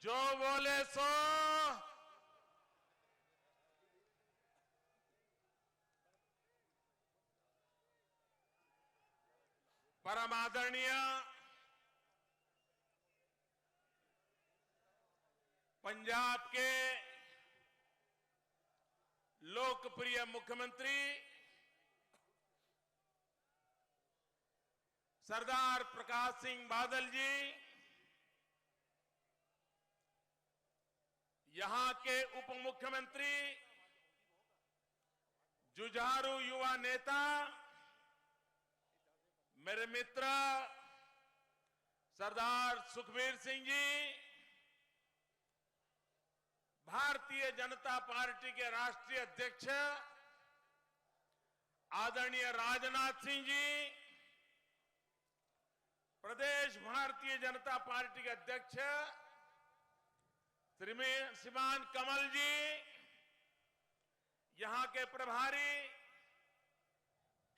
जो बोले सो परम आदरणीय पंजाब के लोकप्रिय मुख्यमंत्री सरदार प्रकाश सिंह बादल जी, यहां के उप मुख्यमंत्री, जुझारू युवा नेता, मेरे मित्र सरदार सुखबीर सिंह जी, भारतीय जनता पार्टी के राष्ट्रीय अध्यक्ष आदरणीय राजनाथ सिंह जी, प्रदेश भारतीय जनता पार्टी के अध्यक्ष श्रीमान कमल जी, यहां के प्रभारी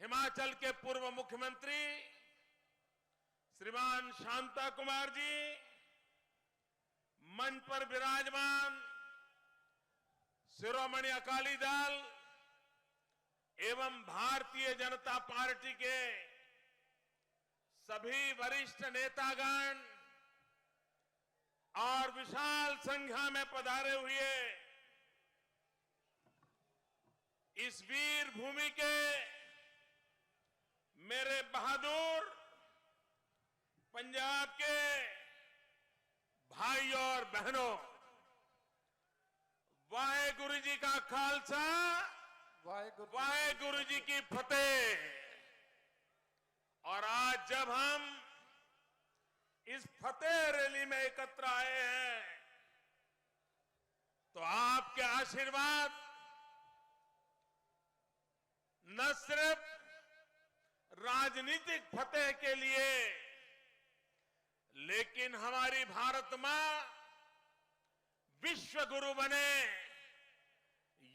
हिमाचल के पूर्व मुख्यमंत्री श्रीमान शांता कुमार जी, मंच पर विराजमान शिरोमणि अकाली दल एवं भारतीय जनता पार्टी के सभी वरिष्ठ नेतागण और विशाल संख्या में पधारे हुए इस वीर भूमि के मेरे बहादुर पंजाब के भाइयों और बहनों, वाहेगुरु जी का खालसा, वाहेगुरु जी की फतेह। और आज जब हम इस फतेह रैली में एकत्र आए हैं तो आपके आशीर्वाद न सिर्फ राजनीतिक फतेह के लिए, लेकिन हमारी भारत मां विश्व गुरु बने,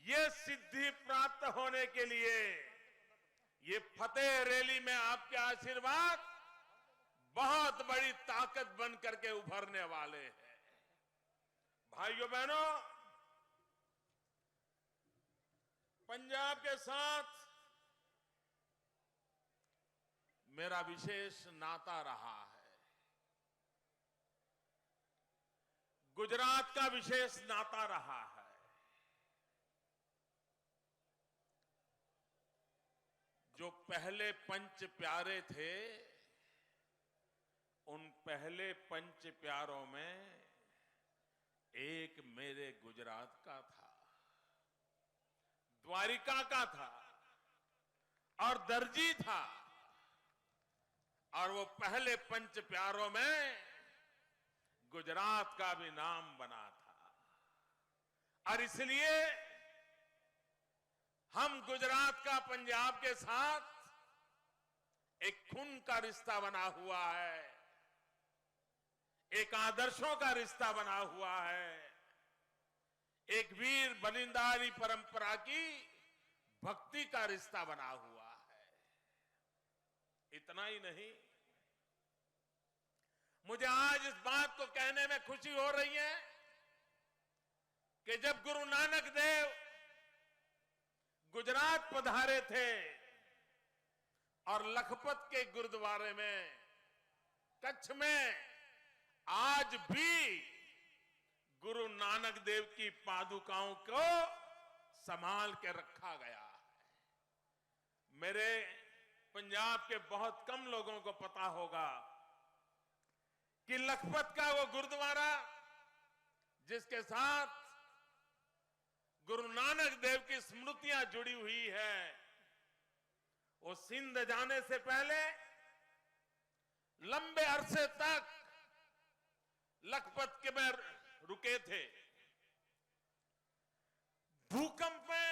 ये सिद्धि प्राप्त होने के लिए ये फतेह रैली में आपके आशीर्वाद बहुत बड़ी ताकत बन करके उभरने वाले हैं। भाइयों बहनों, पंजाब के साथ मेरा विशेष नाता रहा है, गुजरात का विशेष नाता रहा है। जो पहले पंच प्यारे थे, उन पहले पंच प्यारों में एक मेरे गुजरात का था, द्वारिका का था और दर्जी था। और वो पहले पंच प्यारों में गुजरात का भी नाम बना था। और इसलिए हम गुजरात का पंजाब के साथ एक खून का रिश्ता बना हुआ है, एक आदर्शों का रिश्ता बना हुआ है, एक वीर बलिदानी परंपरा की भक्ति का रिश्ता बना हुआ है। इतना ही नहीं, मुझे आज इस बात को कहने में खुशी हो रही है कि जब गुरु नानक देव गुजरात पधारे थे और लखपत के गुरुद्वारे में, कच्छ में आज भी गुरु नानक देव की पादुकाओं को संभाल के रखा गया है। मेरे पंजाब के बहुत कम लोगों को पता होगा कि लखपत का वो गुरुद्वारा जिसके साथ गुरु नानक देव की स्मृतियां जुड़ी हुई है, वो सिंध जाने से पहले लंबे अरसे तक लखपत के में रुके थे। भूकंप में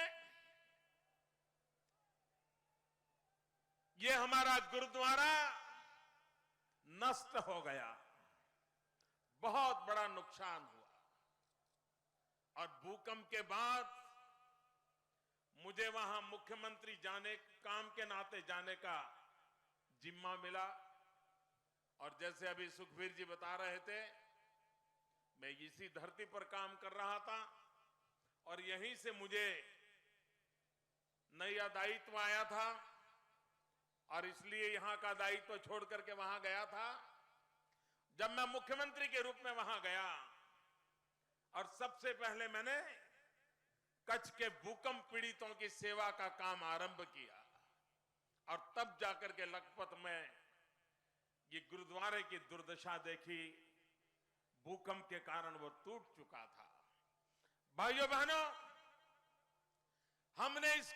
ये हमारा गुरुद्वारा नष्ट हो गया, बहुत बड़ा नुकसान हुआ। और भूकंप के बाद मुझे वहां मुख्यमंत्री काम के नाते जाने का जिम्मा मिला। और जैसे अभी सुखबीर जी बता रहे थे, मैं इसी धरती पर काम कर रहा था और यहीं से मुझे नया दायित्व आया था और इसलिए यहां का दायित्व छोड़ करके वहां गया था। जब मैं मुख्यमंत्री के रूप में वहां गया और सबसे पहले मैंने कच्छ के भूकंप पीड़ितों की सेवा का काम आरंभ किया और तब जाकर के लखपत में ये गुरुद्वारे की दुर्दशा देखी। भूकंप के कारण वो टूट चुका था। भाइयों बहनों, हमने इस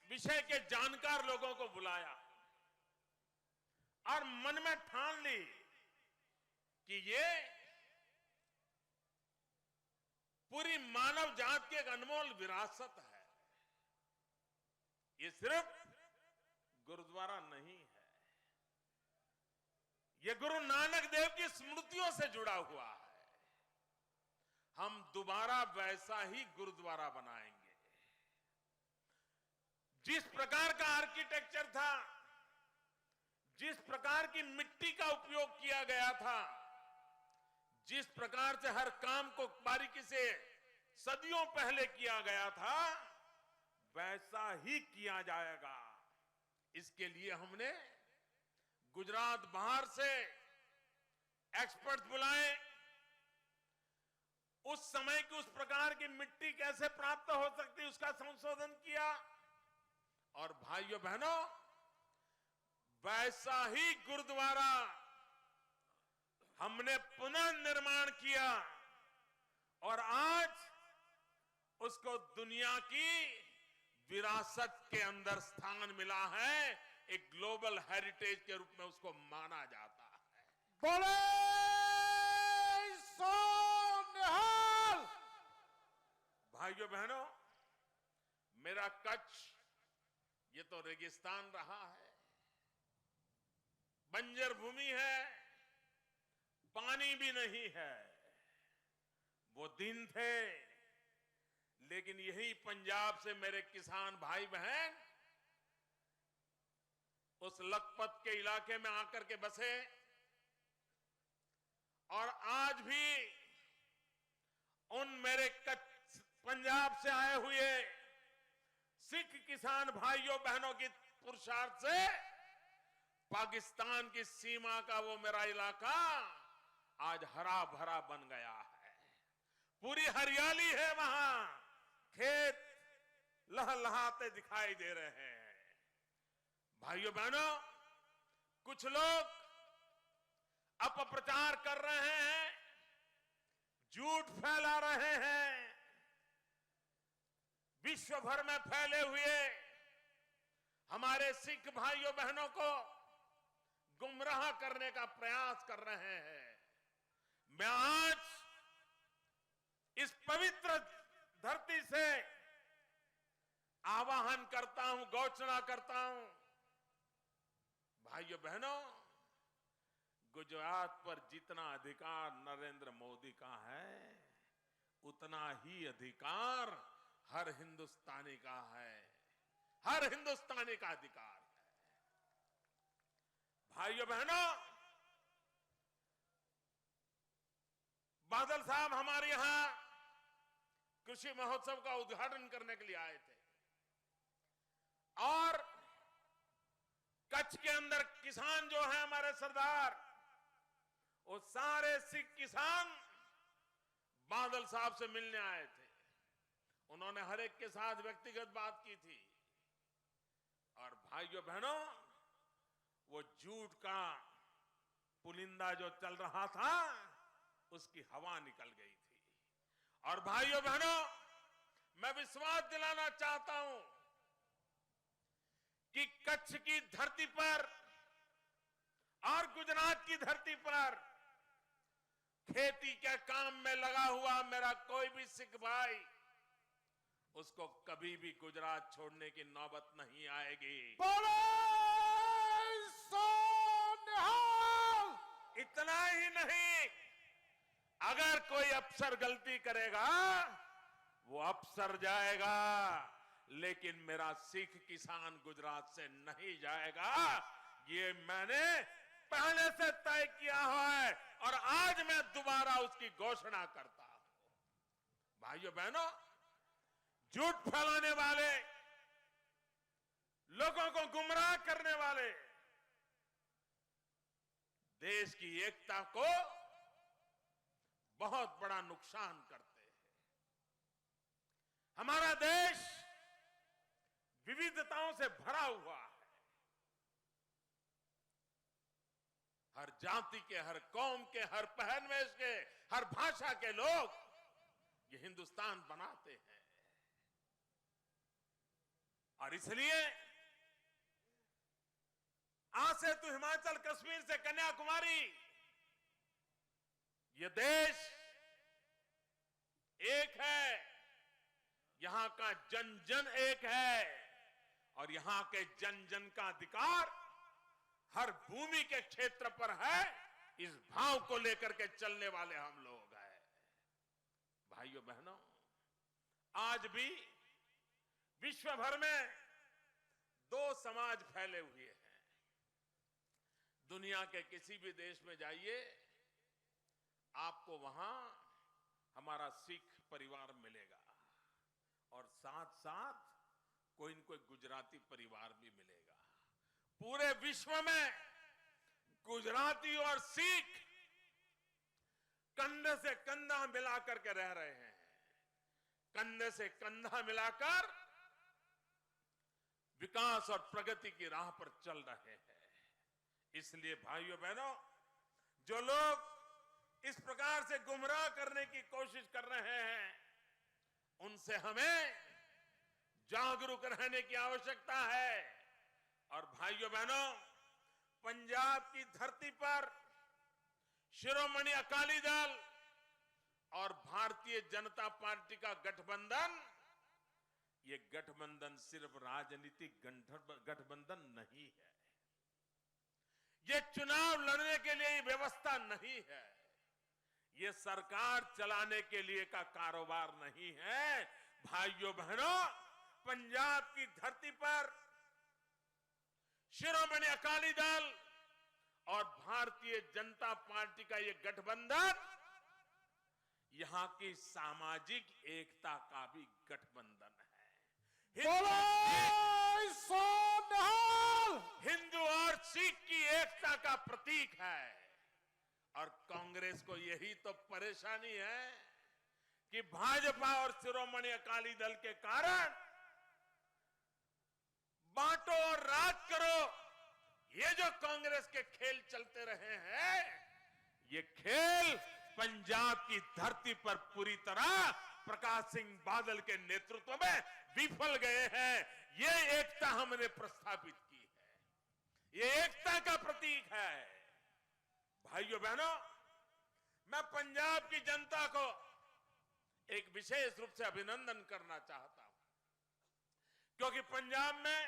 विषय के जानकार लोगों को बुलाया और मन में ठान ली कि ये पूरी मानव जात की एक अनमोल विरासत है। ये सिर्फ गुरुद्वारा नहीं है, ये गुरु नानक देव की स्मृतियों से जुड़ा हुआ है। हम दोबारा वैसा ही गुरुद्वारा बनाएंगे। जिस प्रकार का आर्किटेक्चर था, जिस प्रकार की मिट्टी का उपयोग किया गया था, जिस प्रकार से हर काम को बारीकी से सदियों पहले किया गया था, वैसा ही किया जाएगा। इसके लिए हमने गुजरात बाहर से एक्सपर्ट बुलाए। उस समय की उस प्रकार की मिट्टी कैसे प्राप्त हो सकती है, उसका संशोधन किया और भाइयों बहनों, वैसा ही गुरुद्वारा हमने पुनर्निर्माण किया और आज उसको दुनिया की विरासत के अंदर स्थान मिला है। एक ग्लोबल हेरिटेज के रूप में उसको माना जाता है। बोले सो निहाल। भाइयों बहनों, मेरा कच्छ ये तो रेगिस्तान रहा है, बंजर भूमि है, पानी भी नहीं है। वो दिन थे, लेकिन यही पंजाब से मेरे किसान भाई बहन उस लखपत के इलाके में आकर के बसे और आज भी उन मेरे पंजाब से आए हुए सिख किसान भाइयों बहनों की पुरुषार्थ से पाकिस्तान की सीमा का वो मेरा इलाका आज हरा भरा बन गया है। पूरी हरियाली है, वहां खेत लहलहाते दिखाई दे रहे हैं। भाइयों बहनों, कुछ लोग अपप्रचार कर रहे हैं, झूठ फैला रहे हैं, विश्व भर में फैले हुए हमारे सिख भाइयों बहनों को गुमराह करने का प्रयास कर रहे हैं। मैं आज इस पवित्र धरती से आवाहन करता हूं, घोषणा करता हूं, भाइयों बहनों, गुजरात पर जितना अधिकार नरेंद्र मोदी का है, उतना ही अधिकार हर हिंदुस्तानी का है। हर हिंदुस्तानी का अधिकार है। भाइयों बहनों, बादल साहब हमारे यहां कृषि महोत्सव का उद्घाटन करने के लिए आए थे और कच्छ के अंदर किसान जो है हमारे सरदार, वो सारे सिख किसान बादल साहब से मिलने आए थे। उन्होंने हर एक के साथ व्यक्तिगत बात की थी और भाइयों बहनों, वो झूठ का पुलिंदा जो चल रहा था, उसकी हवा निकल गई थी। और भाइयों बहनों, मैं विश्वास दिलाना चाहता हूं कि कच्छ की धरती पर और गुजरात की धरती पर खेती के काम में लगा हुआ मेरा कोई भी सिख भाई, उसको कभी भी गुजरात छोड़ने की नौबत नहीं आएगी। इतना ही नहीं, अगर कोई अफसर गलती करेगा, वो अफसर जाएगा, लेकिन मेरा सिख किसान गुजरात से नहीं जाएगा। ये मैंने पहले से तय किया हुआ है और आज मैं दोबारा उसकी घोषणा करता हूं। भाइयों बहनों, झूठ फैलाने वाले, लोगों को गुमराह करने वाले देश की एकता को बहुत बड़ा नुकसान करते हैं। हमारा देश विविधताओं से भरा हुआ है। हर जाति के, हर कौम के, हर पहनवेश के, हर भाषा के लोग ये हिंदुस्तान बनाते हैं। और इसलिए आज से तो हिमाचल, कश्मीर से कन्याकुमारी, ये देश एक है। यहां का जन जन एक है और यहां के जन जन का अधिकार हर भूमि के क्षेत्र पर है। इस भाव को लेकर के चलने वाले हम लोग हैं। भाइयों बहनों, आज भी विश्व भर में दो समाज फैले हुए हैं। दुनिया के किसी भी देश में जाइए, आपको वहां हमारा सिख परिवार मिलेगा और साथ साथ कोई न कोई गुजराती परिवार भी मिलेगा। पूरे विश्व में गुजराती और सिख कंधे से कंधा मिलाकर के रह रहे हैं। कंधे से कंधा मिलाकर विकास और प्रगति की राह पर चल रहे हैं। इसलिए भाइयों बहनों, जो लोग इस प्रकार से गुमराह करने की कोशिश कर रहे हैं, उनसे हमें जागरूक रहने की आवश्यकता है। और भाइयों बहनों, पंजाब की धरती पर शिरोमणि अकाली दल और भारतीय जनता पार्टी का गठबंधन, ये गठबंधन सिर्फ राजनीतिक गठबंधन नहीं है। ये चुनाव लड़ने के लिए व्यवस्था नहीं है। ये सरकार चलाने के लिए का कारोबार नहीं है। भाइयों बहनों, पंजाब की धरती पर शिरोमणि अकाली दल और भारतीय जनता पार्टी का ये गठबंधन यहां की सामाजिक एकता का भी गठबंधन है। हिंदू और सिख की एकता का प्रतीक है। और कांग्रेस को यही तो परेशानी है कि भाजपा और शिरोमणि अकाली दल के कारण बांटो और राज करो, ये जो कांग्रेस के खेल चलते रहे हैं, ये खेल पंजाब की धरती पर पूरी तरह प्रकाश सिंह बादल के नेतृत्व में विफल गए हैं। ये एकता हमने प्रस्थापित की है। ये एकता का प्रतीक है। भाइयों बहनों, मैं पंजाब की जनता को एक विशेष रूप से अभिनंदन करना चाहता हूं, क्योंकि पंजाब में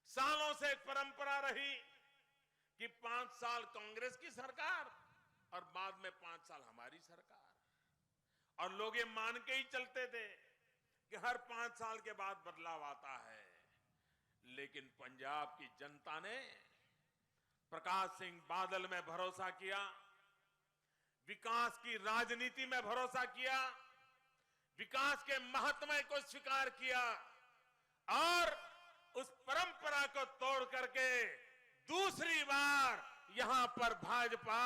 सालों से एक परंपरा रही कि 5 साल कांग्रेस की सरकार और बाद में 5 साल हमारी सरकार, और लोग ये मान के ही चलते थे कि हर 5 साल के बाद बदलाव आता है। लेकिन पंजाब की जनता ने प्रकाश सिंह बादल में भरोसा किया, विकास की राजनीति में भरोसा किया, विकास के महात्म्य को स्वीकार किया और उस परंपरा को तोड़ करके दूसरी बार यहां पर भाजपा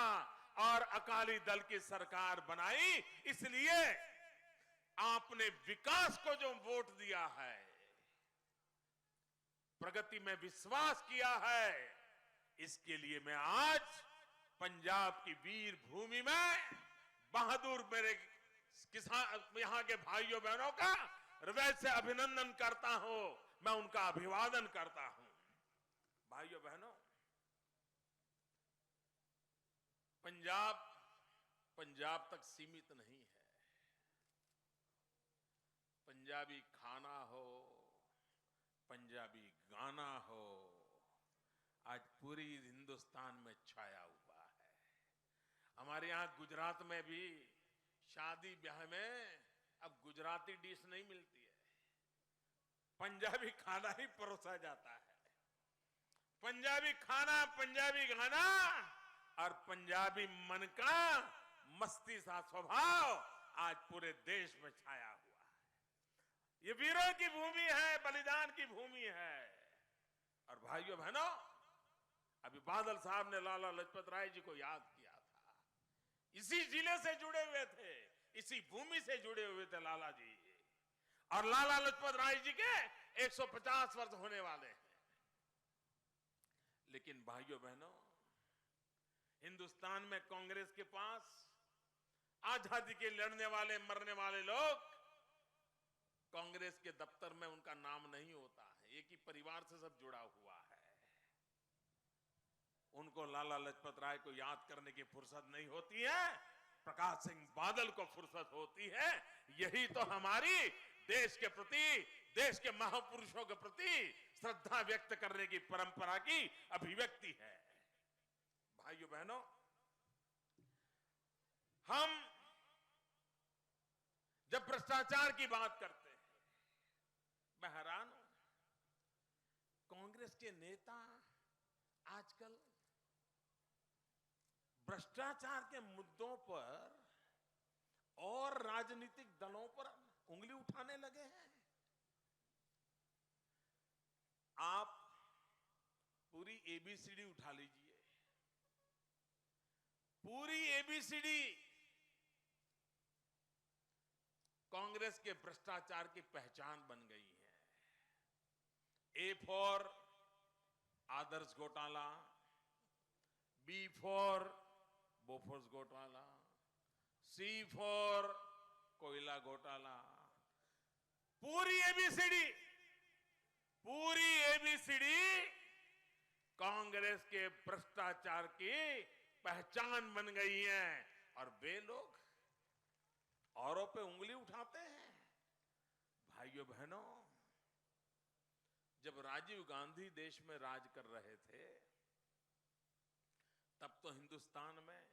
और अकाली दल की सरकार बनाई। इसलिए आपने विकास को जो वोट दिया है, प्रगति में विश्वास किया है, इसके लिए मैं आज पंजाब की वीर भूमि में बहादुर मेरे किसान, यहां के भाइयों बहनों का हृदय से अभिनंदन करता हूं, मैं उनका अभिवादन करता हूं। भाइयों बहनों, पंजाब तक सीमित नहीं है। पंजाबी खाना हो, पंजाबी गाना हो, आज पूरी हिंदुस्तान में छाया हुआ है। हमारे यहां गुजरात में भी शादी ब्याह में अब गुजराती डिश नहीं मिलती है, पंजाबी खाना ही परोसा जाता है। पंजाबी खाना, पंजाबी गाना और पंजाबी मन का मस्ती सा स्वभाव आज पूरे देश में छाया हुआ है। ये वीरों की भूमि है, बलिदान की भूमि है। और भाइयों बहनों, अभी बादल साहब ने लाला लाजपत राय जी को याद किया था। इसी जिले से जुड़े हुए थे, इसी भूमि से जुड़े हुए थे लाला जी। और लाला लाजपत राय जी के 150 वर्ष होने वाले हैं। लेकिन भाइयों बहनों, हिंदुस्तान में कांग्रेस के पास आजादी के लड़ने वाले मरने वाले लोग, कांग्रेस के दफ्तर में उनका नाम नहीं होता है। एक ही परिवार से सब जुड़ा हुआ है। उनको लाला लाजपत राय को याद करने की फुर्सत नहीं होती है, प्रकाश सिंह बादल को फुर्सत होती है। यही तो हमारी देश के प्रति, देश के महापुरुषों के प्रति श्रद्धा व्यक्त करने की परंपरा की अभिव्यक्ति है। भाइयों बहनों, हम जब भ्रष्टाचार की बात करते हैं, मैं हैरान हूं, कांग्रेस के नेता आजकल भ्रष्टाचार के मुद्दों पर और राजनीतिक दलों पर उंगली उठाने लगे हैं। आप पूरी एबीसीडी उठा लीजिए, पूरी एबीसीडी कांग्रेस के भ्रष्टाचार की पहचान बन गई है। ए फॉर आदर्श घोटाला, बी फॉर बोफोर्स घोटाला, सी फॉर कोयला घोटाला। पूरी एबीसीडी कांग्रेस के भ्रष्टाचार की पहचान बन गई है। और वे लोग औरों पे उंगली उठाते हैं। भाइयों बहनों, जब राजीव गांधी देश में राज कर रहे थे, तब तो हिंदुस्तान में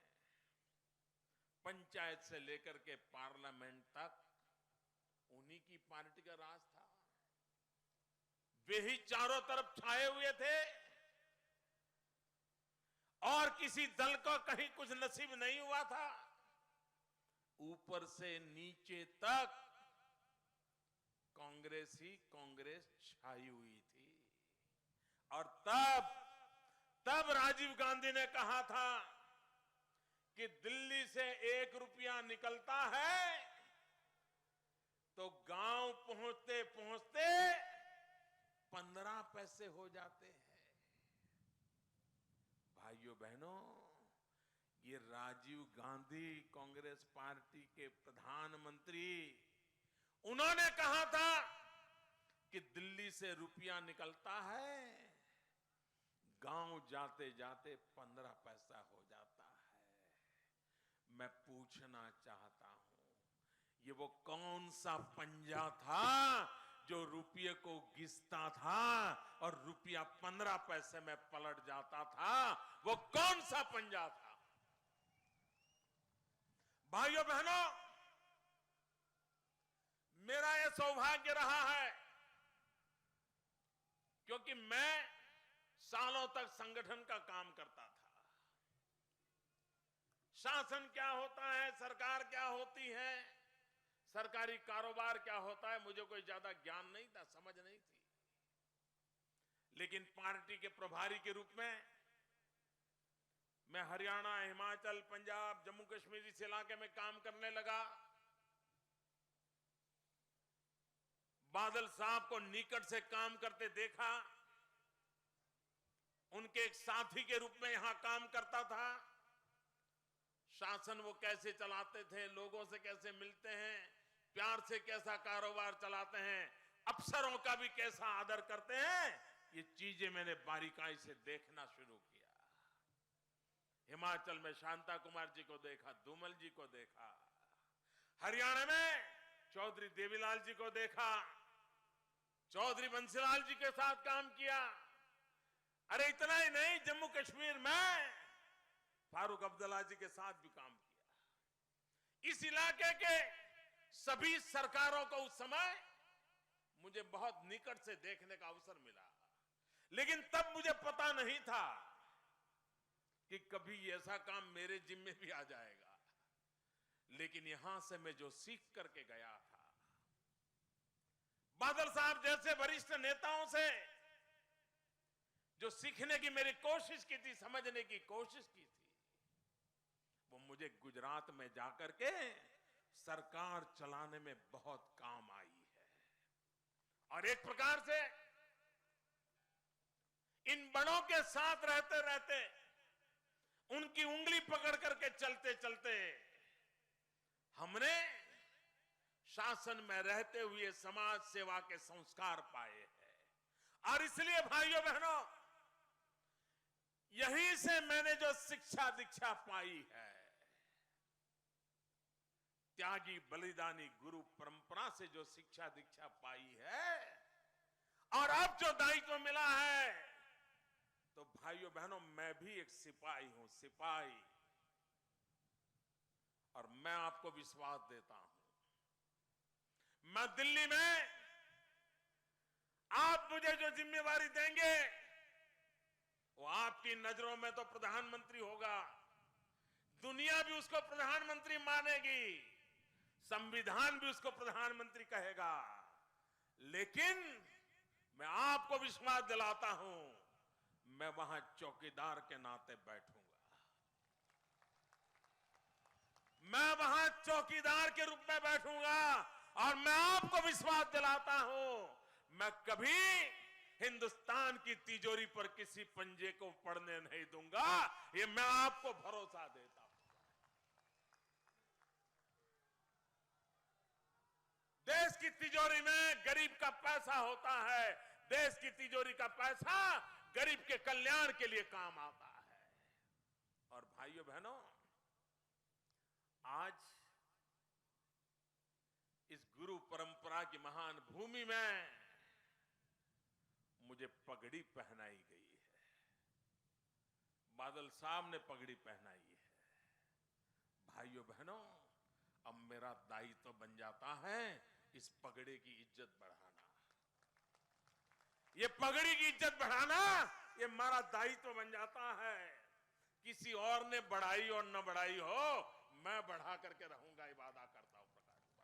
पंचायत से लेकर के पार्लियामेंट तक उन्हीं की पार्टी का राज था। वे ही चारों तरफ छाए हुए थे और किसी दल को कहीं कुछ नसीब नहीं हुआ था। ऊपर से नीचे तक कांग्रेस ही कांग्रेस छाई हुई थी। और तब राजीव गांधी ने कहा था कि दिल्ली से 1 रुपया निकलता है तो गांव पहुंचते पहुंचते 15 पैसे हो जाते हैं। भाइयों बहनों, ये राजीव गांधी कांग्रेस पार्टी के प्रधानमंत्री, उन्होंने कहा था कि दिल्ली से रुपया निकलता है, गांव जाते जाते 15 पैसा हो जाता है। मैं पूछना चाहता हूं, ये वो कौन सा पंजा था जो रुपये को घिसता था और रुपया 15 पैसे में पलट जाता था? वो कौन सा पंजा था? भाइयों बहनों, मेरा यह सौभाग्य रहा है क्योंकि मैं सालों तक संगठन का काम करता था। शासन क्या होता है, सरकार क्या होती है, सरकारी कारोबार क्या होता है, मुझे कोई ज्यादा ज्ञान नहीं था, समझ नहीं थी। लेकिन पार्टी के प्रभारी के रूप में मैं हरियाणा, हिमाचल, पंजाब, जम्मू कश्मीर इस इलाके में काम करने लगा। बादल साहब को निकट से काम करते देखा, उनके एक साथी के रूप में यहां काम करता था। शासन वो कैसे चलाते थे, लोगों से कैसे मिलते हैं, प्यार से कैसा कारोबार चलाते हैं, अफसरों का भी कैसा आदर करते हैं, ये चीजें मैंने बारीकाई से देखना शुरू किया। हिमाचल में शांता कुमार जी को देखा, धूमल जी को देखा, हरियाणा में चौधरी देवीलाल जी को देखा, चौधरी बंसीलाल जी के साथ काम किया। अरे इतना ही नहीं, जम्मू कश्मीर में फारूक अब्दुल्ला जी के साथ भी काम किया। इस इलाके के सभी सरकारों को उस समय मुझे बहुत निकट से देखने का अवसर मिला। लेकिन तब मुझे पता नहीं था कि कभी ऐसा काम मेरे जिम्मे भी आ जाएगा। लेकिन यहां से मैं जो सीख करके गया था, बादल साहब जैसे वरिष्ठ नेताओं से जो सीखने की मेरी कोशिश की थी, समझने की कोशिश की थी, वो मुझे गुजरात में जाकर के सरकार चलाने में बहुत काम आई है। और एक प्रकार से इन बड़ों के साथ रहते रहते, उनकी उंगली पकड़ करके चलते चलते हमने शासन में रहते हुए समाज सेवा के संस्कार पाए हैं। और इसलिए भाइयों बहनों, यहीं से मैंने जो शिक्षा दीक्षा पाई है, त्यागी बलिदानी गुरु परंपरा से जो शिक्षा दीक्षा पाई है, और अब जो दायित्व मिला है, तो भाइयों बहनों मैं भी एक सिपाही हूं, सिपाही। और मैं आपको विश्वास देता हूं, मैं दिल्ली में आप मुझे जो जिम्मेवारी देंगे, वो आपकी नजरों में तो प्रधानमंत्री होगा, दुनिया भी उसको प्रधानमंत्री मानेगी, संविधान भी उसको प्रधानमंत्री कहेगा, लेकिन मैं आपको विश्वास दिलाता हूं, मैं वहां चौकीदार के नाते बैठूंगा। मैं वहां चौकीदार के रूप में बैठूंगा। और मैं आपको विश्वास दिलाता हूं, मैं कभी हिंदुस्तान की तिजोरी पर किसी पंजे को पड़ने नहीं दूंगा। ये मैं आपको भरोसा देता हूं। देश की तिजोरी में गरीब का पैसा होता है, देश की तिजोरी का पैसा गरीब के कल्याण के लिए काम आता है। और भाइयों बहनों, आज इस गुरु परंपरा की महान भूमि में मुझे पगड़ी पहनाई गई है, बादल साहब ने पगड़ी पहनाई है। भाइयों बहनों, अब मेरा दायित्व बन जाता है इस पगड़ी की इज्जत बढ़ाना। ये पगड़ी की इज्जत बढ़ाना, ये हमारा दायित्व बन जाता है। किसी और ने बढ़ाई और न बढ़ाई हो, मैं बढ़ा करके रहूंगा, ये वादा करता हूं। प्रकाश बादल साहब,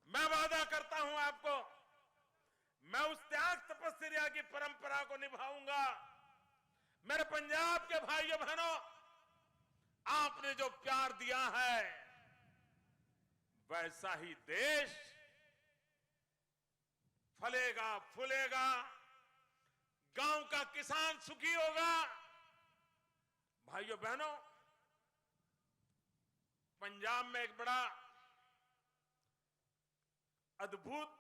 मैं वादा करता हूं आपको, मैं उस त्याग तपस्या की परंपरा को निभाऊंगा। मेरे पंजाब के भाइयों बहनों, आपने जो प्यार दिया है, वैसा ही देश फलेगा फूलेगा, गांव का किसान सुखी होगा। भाइयों बहनों, पंजाब में एक बड़ा अद्भुत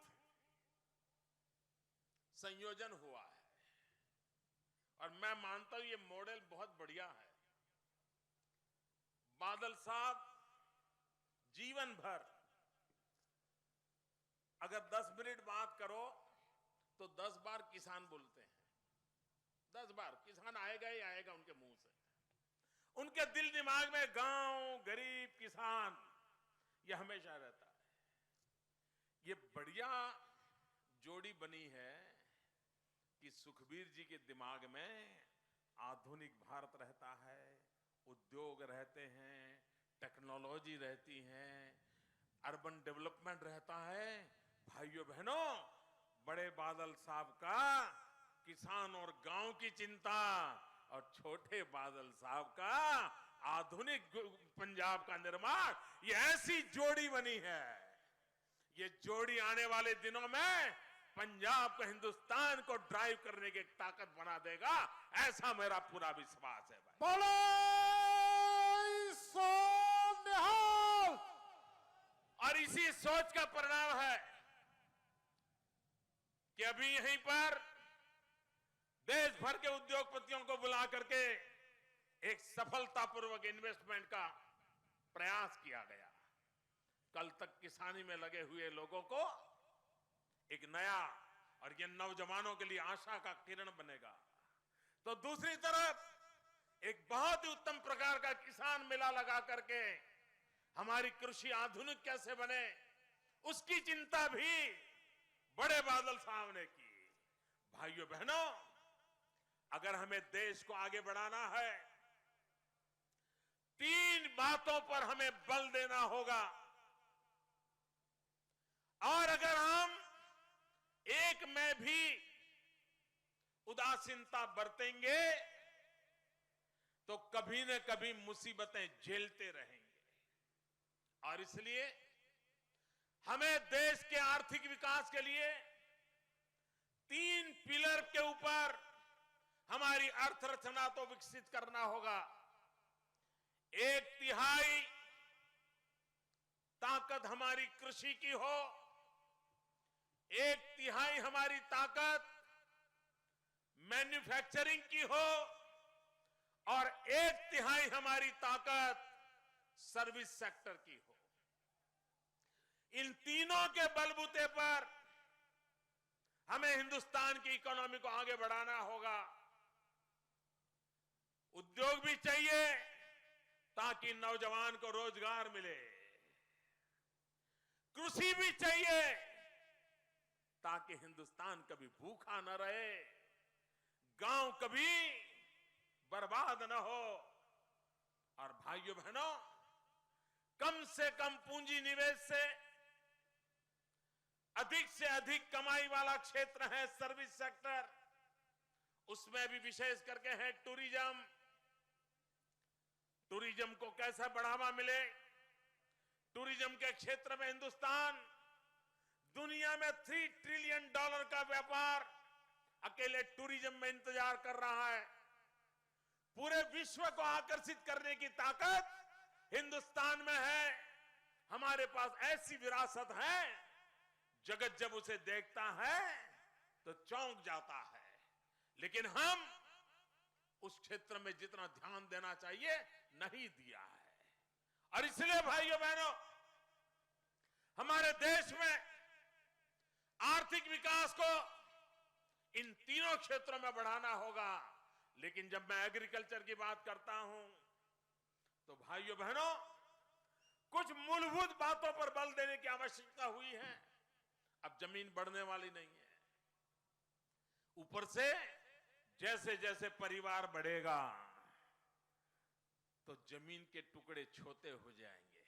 संयोजन हुआ है, और मैं मानता हूं ये मॉडल बहुत बढ़िया है। बादल साहब जीवन भर अगर 10 मिनट बात करो तो 10 बार किसान बोलते हैं। 10 बार किसान आएगा ही आएगा उनके मुंह से। उनके दिल दिमाग में गांव, गरीब, किसान, यह हमेशा रहता है। ये बढ़िया जोड़ी बनी है कि सुखबीर जी के दिमाग में आधुनिक भारत रहता है, उद्योग रहते हैं, टेक्नोलॉजी रहती है, अर्बन डेवलपमेंट रहता है। भाइयों बहनों, बड़े बादल साहब का किसान और गांव की चिंता, और छोटे बादल साहब का आधुनिक पंजाब का निर्माण, ये ऐसी जोड़ी बनी है। ये जोड़ी आने वाले दिनों में पंजाब को, हिंदुस्तान को ड्राइव करने की ताकत बना देगा, ऐसा मेरा पूरा विश्वास है भाई। बोलो सोनिहाल। और इसी सोच का परिणाम है कि अभी यहीं पर देश भर के उद्योगपतियों को बुला करके एक सफलतापूर्वक इन्वेस्टमेंट का प्रयास किया गया। कल तक किसानी में लगे हुए लोगों को एक नया, और ये नौजवानों के लिए आशा का किरण बनेगा। तो दूसरी तरफ एक बहुत ही उत्तम प्रकार का किसान मेला लगा करके हमारी कृषि आधुनिक कैसे बने, उसकी चिंता भी बड़े बादल साहब ने की। भाइयों बहनों, अगर हमें देश को आगे बढ़ाना है, तीन बातों पर हमें बल देना होगा। और अगर हम एक में भी उदासीनता बरतेंगे तो कभी न कभी मुसीबतें झेलते रहेंगे। और इसलिए हमें देश के आर्थिक विकास के लिए तीन पिलर के ऊपर हमारी अर्थरचना तो विकसित करना होगा। 1/3 ताकत हमारी कृषि की हो, 1/3 हमारी ताकत मैन्युफैक्चरिंग की हो और 1/3 हमारी ताकत सर्विस सेक्टर की हो। इन तीनों के बलबूते पर हमें हिंदुस्तान की इकोनॉमी को आगे बढ़ाना होगा। उद्योग भी चाहिए ताकि नौजवान को रोजगार मिले, कृषि भी चाहिए ताकि हिंदुस्तान कभी भूखा न रहे, गांव कभी बर्बाद न हो। और भाइयों बहनों, कम से कम पूंजी निवेश से अधिक कमाई वाला क्षेत्र है सर्विस सेक्टर। उसमें भी विशेष करके है टूरिज्म। टूरिज्म को कैसे बढ़ावा मिले? टूरिज्म के क्षेत्र में हिंदुस्तान दुनिया में $3 ट्रिलियन का व्यापार अकेले टूरिज्म में इंतजार कर रहा है। पूरे विश्व को आकर्षित करने की ताकत हिंदुस्तान में है। हमारे पास ऐसी विरासत है, जगत जब उसे देखता है तो चौंक जाता है। लेकिन हम उस क्षेत्र में जितना ध्यान देना चाहिए नहीं दिया है। और इसलिए भाइयों बहनों, हमारे देश में आर्थिक विकास को इन तीनों क्षेत्रों में बढ़ाना होगा। लेकिन जब मैं एग्रीकल्चर की बात करता हूं तो भाइयों बहनों, कुछ मूलभूत बातों पर बल देने की आवश्यकता हुई है। अब जमीन बढ़ने वाली नहीं है। ऊपर से जैसे जैसे परिवार बढ़ेगा तो जमीन के टुकड़े छोटे हो जाएंगे।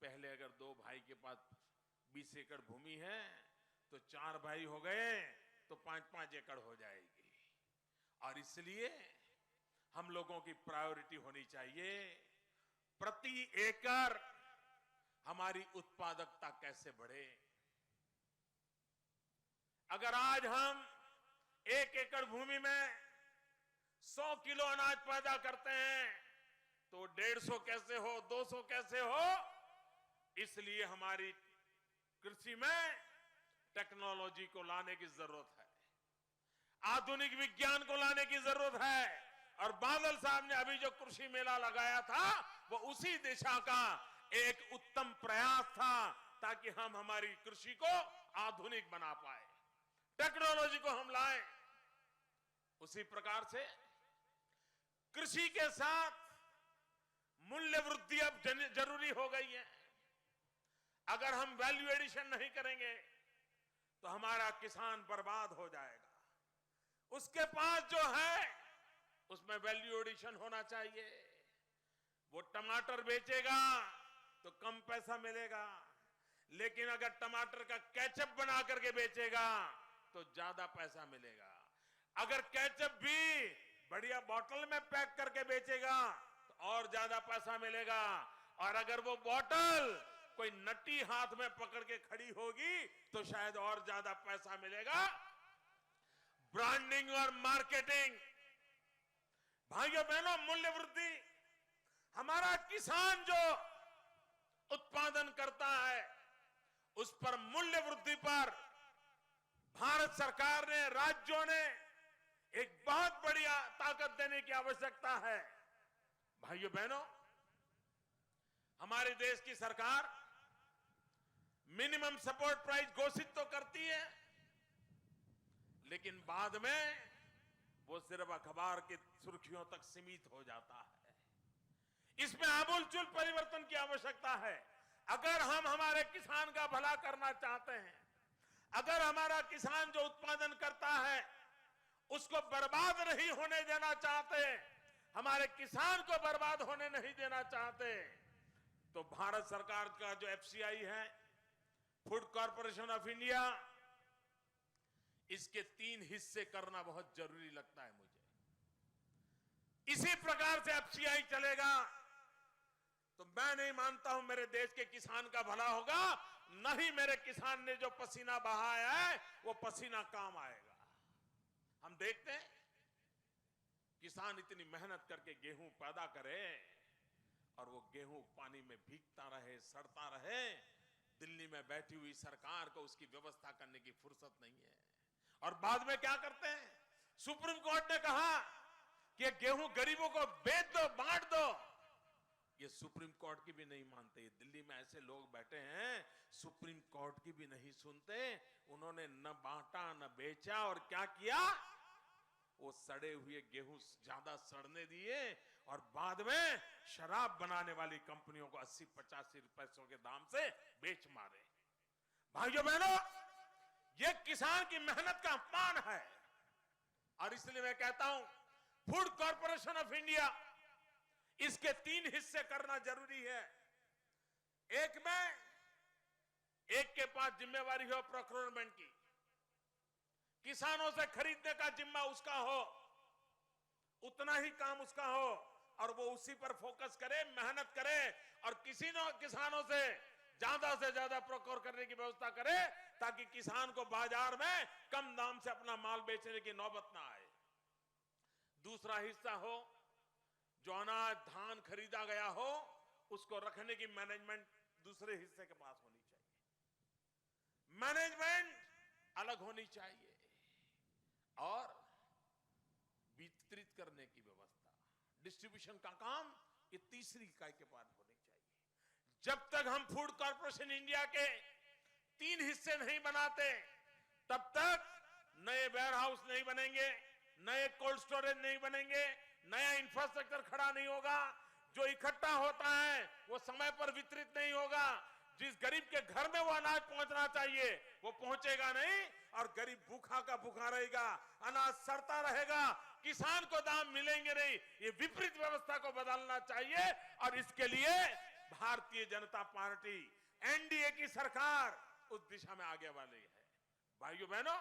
पहले अगर 2 भाई के पास 20 एकड़ भूमि है तो 4 भाई हो गए तो 5-5 एकड़ हो जाएगी। और इसलिए हम लोगों की प्रायोरिटी होनी चाहिए प्रति एकड़ हमारी उत्पादकता कैसे बढ़े। अगर आज हम 1 एकड़ भूमि में 100 किलो अनाज पैदा करते हैं तो 150 कैसे हो, 200 कैसे हो? इसलिए हमारी कृषि में टेक्नोलॉजी को लाने की जरूरत है, आधुनिक विज्ञान को लाने की जरूरत है। और बादल साहब ने अभी जो कृषि मेला लगाया था वो उसी दिशा का एक उत्तम प्रयास था, ताकि हम हमारी कृषि को आधुनिक बना पाए, टेक्नोलॉजी को हम लाएं। उसी प्रकार से कृषि के साथ मूल्य वृद्धि अब जरूरी हो गई है। अगर हम वैल्यू एडिशन नहीं करेंगे तो हमारा किसान बर्बाद हो जाएगा। उसके पास जो है उसमें वैल्यू एडिशन होना चाहिए। वो टमाटर बेचेगा तो कम पैसा मिलेगा, लेकिन अगर टमाटर का केचप बना करके बेचेगा तो ज्यादा पैसा मिलेगा। अगर केचप भी बढ़िया बोतल में पैक करके बेचेगा तो और ज्यादा पैसा मिलेगा। और अगर वो बोतल कोई नटी हाथ में पकड़ के खड़ी होगी तो शायद और ज्यादा पैसा मिलेगा। ब्रांडिंग और मार्केटिंग, भाइयों बहनों, मूल्य वृद्धि, हमारा किसान जो उत्पादन करता है उस पर मूल्य वृद्धि पर भारत सरकार ने, राज्यों ने एक बहुत बड़ी ताकत देने की आवश्यकता है। भाइयों बहनों, हमारे देश की सरकार मिनिमम सपोर्ट प्राइस घोषित तो करती है, लेकिन बाद में वो सिर्फ अखबार की सुर्खियों तक सीमित हो जाता है। इसमें आमूलचूल परिवर्तन की आवश्यकता है। अगर हम हमारे किसान का भला करना चाहते हैं, अगर हमारा किसान जो उत्पादन करता है उसको बर्बाद नहीं होने देना चाहते, हमारे किसान को बर्बाद होने नहीं देना चाहते, तो भारत सरकार का जो एफसीआई है, फूड कॉरपोरेशन ऑफ इंडिया, इसके 3 हिस्से करना बहुत जरूरी लगता है मुझे। इसी प्रकार से एफसीआई चलेगा तो मैं नहीं मानता हूं मेरे देश के किसान का भला होगा, न ही मेरे किसान ने जो पसीना बहाया है वो पसीना काम आएगा। हम देखते हैं किसान इतनी मेहनत करके गेहूं पैदा करे और वो गेहूं पानी में भीगता रहे, सड़ता रहे। दिल्ली में बैठी हुई सरकार को उसकी व्यवस्था करने की फुर्सत नहीं है। और बाद में क्या करते हैं, सुप्रीम कोर्ट ने कहा कि गेहूं गरीबों को बेच दो, बांट दो। ये सुप्रीम कोर्ट की भी नहीं मानते। दिल्ली में ऐसे लोग बैठे हैं, सुप्रीम कोर्ट की भी नहीं सुनते। उन्होंने न बांटा न बेचा, और क्या किया, वो सड़े हुए गेहूं ज्यादा सड़ने दिए और बाद में शराब बनाने वाली कंपनियों को 80-85 पैसों के दाम से बेच मारे। भाइयों बहनों, ये किसान की मेहनत का अपमान है। और इसलिए मैं कहता हूं फूड कॉरपोरेशन ऑफ इंडिया, इसके 3 हिस्से करना जरूरी है। एक के पास जिम्मेवारी हो प्रोक्योरमेंट की, किसानों से खरीदने का जिम्मा उसका हो, उतना ही काम उसका हो, और वो उसी पर फोकस करे, मेहनत करे, और किसानों से ज्यादा प्रोक्योर करने की व्यवस्था करे, ताकि किसान को बाजार में कम दाम से अपना माल बेचने की नौबत ना आए। दूसरा हिस्सा हो, जो अनाज धान खरीदा गया हो, उसको रखने की मैनेजमेंट दूसरे हिस्से के पास होनी चाहिए। मैनेजमेंट अलग होनी चाहिए, और वितरित करने की व्यवस्था, डिस्ट्रीब्यूशन का काम ये तीसरी इकाई के पास होनी चाहिए। जब तक हम फूड कॉरपोरेशन इंडिया के 3 हिस्से नहीं बनाते, तब तक नए वेयरहाउस नहीं बनेंगे, नए कोल्ड स्टोरेज नहीं बनेंगे, नया इंफ्रास्ट्रक्चर खड़ा नहीं होगा। जो इकट्ठा होता है वो समय पर वितरित नहीं होगा। जिस गरीब के घर में वो अनाज पहुंचना चाहिए वो पहुंचेगा नहीं, और गरीब भूखा का भूखा रहेगा, अनाज सड़ता रहेगा, किसान को दाम मिलेंगे नहीं। ये विपरीत व्यवस्था को बदलना चाहिए, और इसके लिए भारतीय जनता पार्टी एनडीए की सरकार उस दिशा में आगे वाली है। भाइयों बहनों,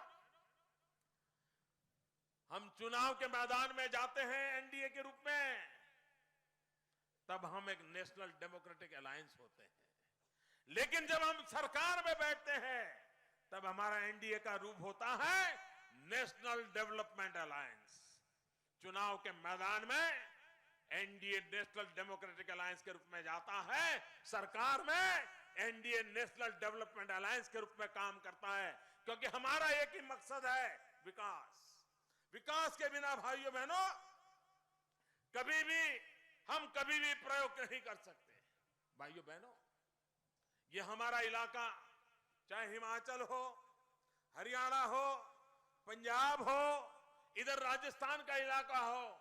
हम चुनाव के मैदान में जाते हैं एनडीए के रूप में, तब हम एक नेशनल डेमोक्रेटिक अलायंस होते हैं। लेकिन जब हम सरकार में बैठते हैं, तब हमारा एनडीए का रूप होता है नेशनल डेवलपमेंट अलायंस। चुनाव के मैदान में एनडीए नेशनल डेमोक्रेटिक अलायंस के रूप में जाता है, सरकार में एनडीए नेशनल डेवलपमेंट अलायंस के रूप में काम करता है, क्योंकि हमारा एक ही मकसद है, विकास। विकास के बिना भाइयों बहनों हम कभी भी प्रयोग नहीं कर सकते। भाइयों बहनों, ये हमारा इलाका, चाहे हिमाचल हो, हरियाणा हो, पंजाब हो, इधर राजस्थान का इलाका हो,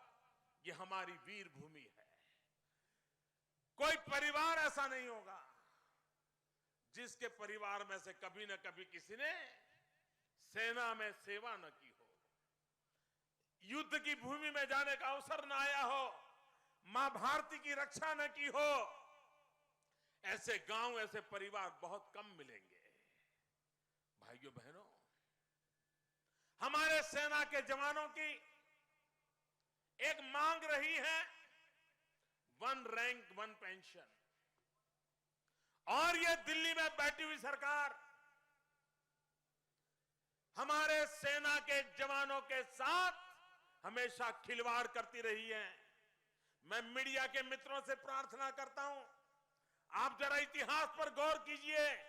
ये हमारी वीर भूमि है। कोई परिवार ऐसा नहीं होगा जिसके परिवार में से कभी न कभी किसी ने सेना में सेवा न की हो, युद्ध की भूमि में जाने का अवसर न आया हो, मां भारती की रक्षा न की हो। ऐसे गांव, ऐसे परिवार बहुत कम मिलेंगे। भाइयों बहनों, हमारे सेना के जवानों की एक मांग रही है 1 रैंक 1 पेंशन, और ये दिल्ली में बैठी हुई सरकार हमारे सेना के जवानों के साथ हमेशा खिलवाड़ करती रही है। मैं मीडिया के मित्रों से प्रार्थना करता हूं, आप जरा इतिहास पर गौर कीजिए।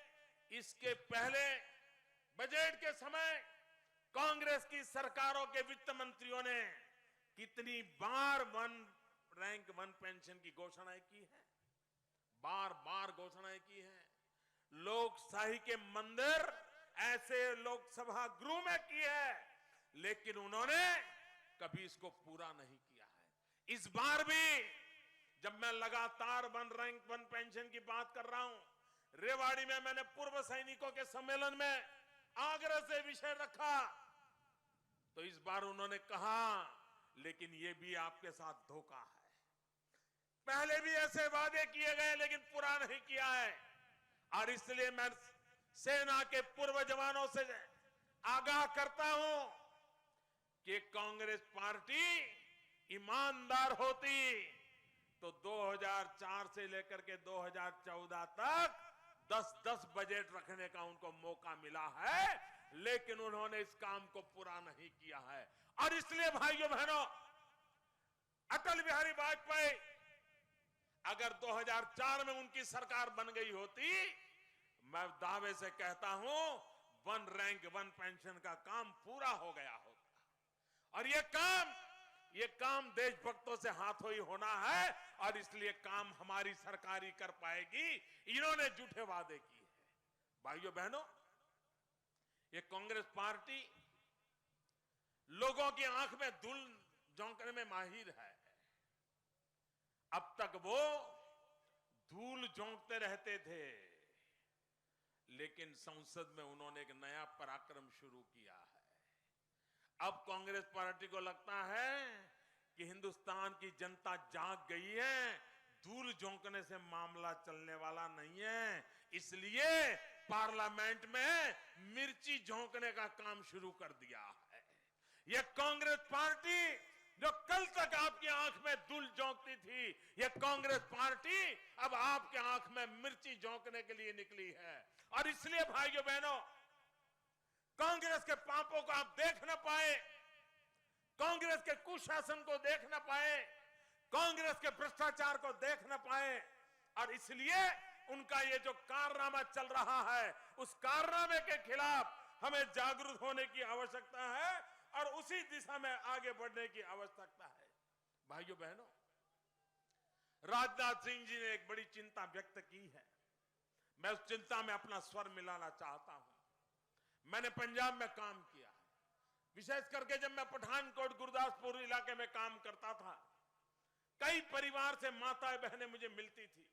इसके पहले बजट के समय कांग्रेस की सरकारों के वित्त मंत्रियों ने कितनी बार 1 रैंक 1 पेंशन की घोषणाएं की है, बार बार घोषणाएं की है। लोकशाही के मंदिर ऐसे लोकसभा गृह में की है, लेकिन उन्होंने कभी इसको पूरा नहीं किया है। इस बार भी जब मैं लगातार 1 रैंक 1 पेंशन की बात कर रहा हूं, रेवाड़ी में मैंने पूर्व सैनिकों के सम्मेलन में आग्रह से विषय रखा, तो इस बार उन्होंने कहा लेकिन ये भी आपके साथ धोखा है। पहले भी ऐसे वादे किए गए लेकिन पूरा नहीं किया है। और इसलिए मैं सेना के पूर्व जवानों से आगाह करता हूं कि कांग्रेस पार्टी ईमानदार होती तो 2004 से लेकर के 2014 तक 10-10 बजट रखने का उनको मौका मिला है, लेकिन उन्होंने इस काम को पूरा नहीं किया है। और इसलिए भाइयों बहनों, अटल बिहारी वाजपेयी अगर 2004 में उनकी सरकार बन गई होती, मैं दावे से कहता हूं 1 रैंक 1 पेंशन का काम पूरा हो गया होता। और ये काम देशभक्तों से हाथों ही होना है, और इसलिए काम हमारी सरकार ही कर पाएगी। इन्होंने झूठे वादे किए हैं। भाइयों बहनों, ये कांग्रेस पार्टी लोगों की आंख में धूल झोंकने में माहिर है। अब तक वो धूल झोंकते रहते थे, लेकिन संसद में उन्होंने एक नया पराक्रम शुरू किया है। अब कांग्रेस पार्टी को लगता है कि हिंदुस्तान की जनता जाग गई है, धूल झोंकने से मामला चलने वाला नहीं है। इसलिए पार्लियामेंट में मिर्ची झोंकने का काम शुरू कर दिया है। यह कांग्रेस पार्टी जो कल तक आपकी आंख में धूल झोंकती थी, यह कांग्रेस पार्टी अब आपके आंख में मिर्ची झोंकने के लिए निकली है। और इसलिए भाइयों बहनों, कांग्रेस के पापों को आप देख न पाए, कांग्रेस के कुशासन को देख न पाए, कांग्रेस के भ्रष्टाचार को देख न पाए, और इसलिए उनका ये जो कारनामा चल रहा है, उस कारनामे के खिलाफ हमें जागरूक होने की आवश्यकता है और उसी दिशा में आगे बढ़ने की आवश्यकता है। भाइयों बहनों, राजनाथ सिंह जी ने एक बड़ी चिंता व्यक्त की है। मैं उस चिंता में अपना स्वर मिलाना चाहता हूं। मैंने पंजाब में काम किया है, विशेष करके जब मैं पठानकोट गुरदासपुर इलाके में काम करता था, कई परिवार से माताएं बहनें मुझे मिलती थी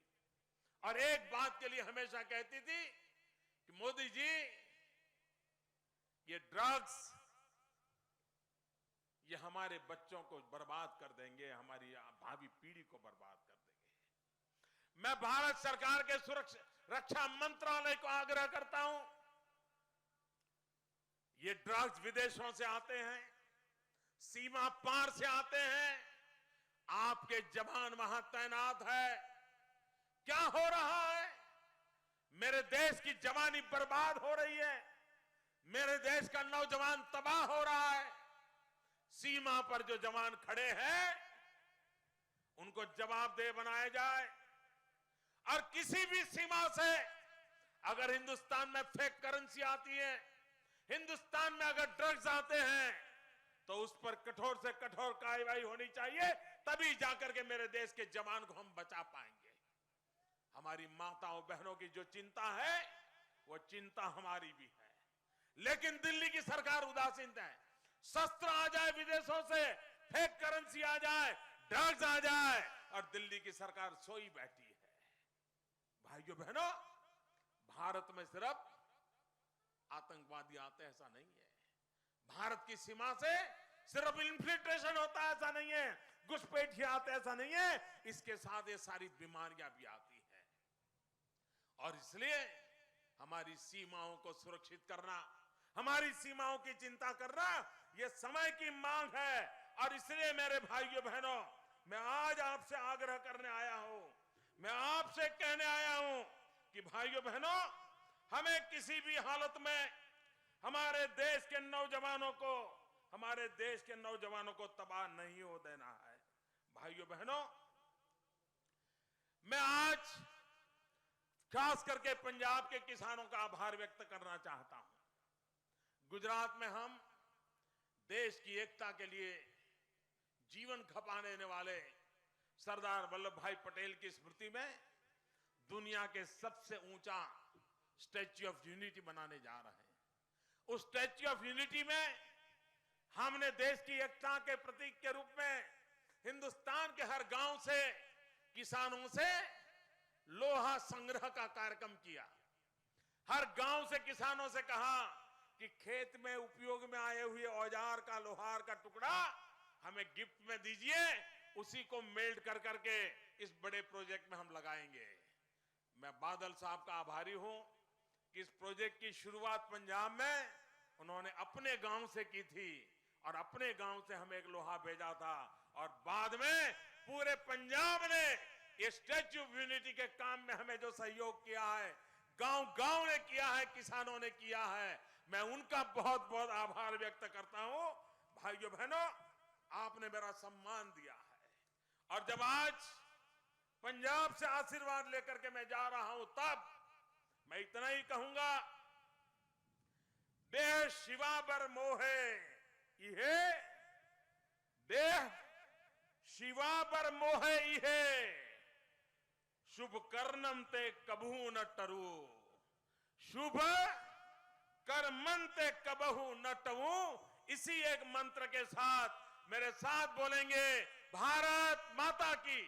और एक बात के लिए हमेशा कहती थी कि मोदी जी, ये ड्रग्स ये हमारे बच्चों को बर्बाद कर देंगे, हमारी भावी पीढ़ी को बर्बाद कर देंगे। मैं भारत सरकार के रक्षा मंत्रालय को आग्रह करता हूं, ये ड्रग्स विदेशों से आते हैं, सीमा पार से आते हैं, आपके जवान वहां तैनात है, क्या हो रहा है? मेरे देश की जवानी बर्बाद हो रही है, मेरे देश का नौजवान तबाह हो रहा है। सीमा पर जो जवान खड़े हैं उनको जवाबदेह बनाया जाए, और किसी भी सीमा से अगर हिंदुस्तान में फेक करेंसी आती है, हिंदुस्तान में अगर ड्रग्स आते हैं, तो उस पर कठोर से कठोर कार्रवाई होनी चाहिए, तभी जाकर के मेरे देश के जवान को हम बचा पाएंगे। हमारी माताओं बहनों की जो चिंता है, वो चिंता हमारी भी है, लेकिन दिल्ली की सरकार उदासीन है। शस्त्र आ जाए विदेशों से, फेक करेंसी आ जाए, ड्रग्स आ जाए, और दिल्ली की सरकार सोई बैठी है। भाइयों बहनों, भारत में सिर्फ आतंकवादी आते हैं ऐसा नहीं है, भारत की सीमा से सिर्फ इन्फिल्ट्रेशन होता है ऐसा नहीं है, घुसपैठिए आते ऐसा नहीं है, इसके साथ ये सारी बीमारियां भी आती हैं। और इसलिए हमारी सीमाओं को सुरक्षित करना, हमारी सीमाओं की चिंता करना, यह समय की मांग है। और इसलिए मेरे भाइयों बहनों, मैं आज आपसे आग्रह करने आया हूं, मैं आपसे कहने आया हूं कि भाइयों बहनों, हमें किसी भी हालत में हमारे देश के नौजवानों को तबाह नहीं हो देना है। भाइयों बहनों, मैं आज खास करके पंजाब के किसानों का आभार व्यक्त करना चाहता हूं। गुजरात में हम देश की एकता के लिए जीवन खपा देने वाले सरदार वल्लभ भाई पटेल की स्मृति में दुनिया के सबसे ऊंचा स्टैच्यू ऑफ यूनिटी बनाने जा रहे हैं। उस स्टैच्यू ऑफ यूनिटी में हमने देश की एकता के प्रतीक के रूप में हिंदुस्तान के हर गांव से किसानों से लोहा संग्रह का कार्यक्रम किया। हर गांव से किसानों से कहा कि खेत में उपयोग में आए हुए औजार का, लोहार का टुकड़ा हमें गिफ्ट में दीजिए, उसी को मेल्ट कर करके इस बड़े प्रोजेक्ट में हम लगाएंगे। मैं बादल साहब का आभारी हूं कि इस प्रोजेक्ट की शुरुआत पंजाब में उन्होंने अपने गांव से की थी और अपने गांव से हमें एक लोहा भेजा था और बाद में पूरे पंजाब ने ये स्टैच्यू ऑफ यूनिटी के काम में हमें जो सहयोग किया है, गांव-गांव ने किया है, किसानों ने किया है, मैं उनका बहुत बहुत आभार व्यक्त करता हूं। भाइयों बहनों, आपने मेरा सम्मान दिया है और जब आज पंजाब से आशीर्वाद लेकर के मैं जा रहा हूं तब मैं इतना ही कहूंगा, देह शिवा बर मोहे इहे, देह शिवा बर मोहे इहे, शुभ कर्णम ते कबहू न टरू, शुभ कर्मन ते कबहू न टरू। इसी एक मंत्र के साथ मेरे साथ बोलेंगे, भारत माता की।